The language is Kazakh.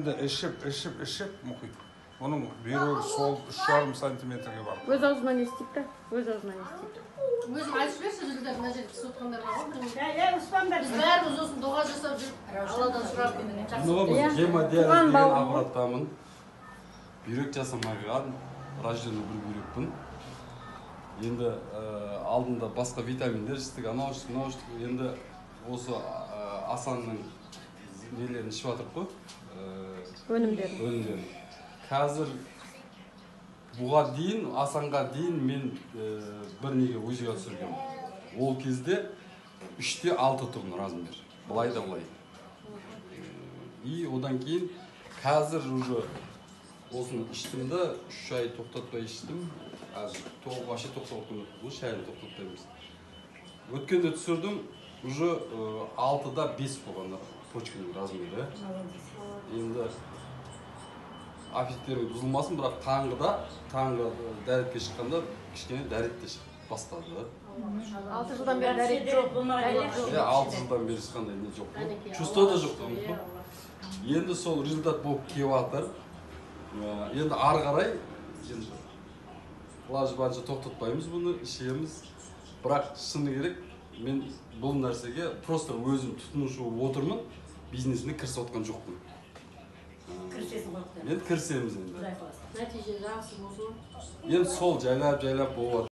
енді ішіп мұхит. Оның бүйрегі сол 3,5 сантиметрге бар. Өз аузынан естиді. Өз аузынан естиді. Өзім айтып берші, жүрдер мына жерде кісі отқандар бар ғой. Ұспаңдар. Біз бәріміз осыны доға жасап жүріп, Алладан сұрап енді жақсы. Гемодиализ деген аппараттамын. Бүйрек жасамаған, рожденный бір бүйрекпін. Енді алдында басқа витаминдер іштік, анау іштік. Енді осы Асанның нелерін ішіп жатырық қой. Өнімдерін. Қазір бұға дейін, Асанға дейін мен бір неге өзіге түсіргем. Ол кезде 3-те 6 тұрын размер. Бұлай да бұлай. И одан кейін қазір уже осыны іштімді, 3 ай тоқтатпай іштім. Вообще тоқтатпай бұл шайын тоқтатпаймыз. Өткенде түсірдім, уже 6-да 5 болғандар почканың размері. Енді аппетиттерің бұзылмасын, бірақ таңғы дәретке шыққанда кішкене дәретте шығып бастады. 6 жылдан бері дәрет жоқ. 6 жылдан бері ешқандай не жоқ. Чувство да жоқ. Енді сол результат болып келіп жатыр. Енді ары қарай лажы-барынша тоқтатпаймыз бұны, ішеміз. Бірақ шыны керек, мен бұл нәрсеге просто өзім тұтынушы болып отырмын, бизнесіне кірісіп отқан жоқпын. Енді кірісеміз енді. Нәтиже жақсы болсын. Енді сол жайлап болып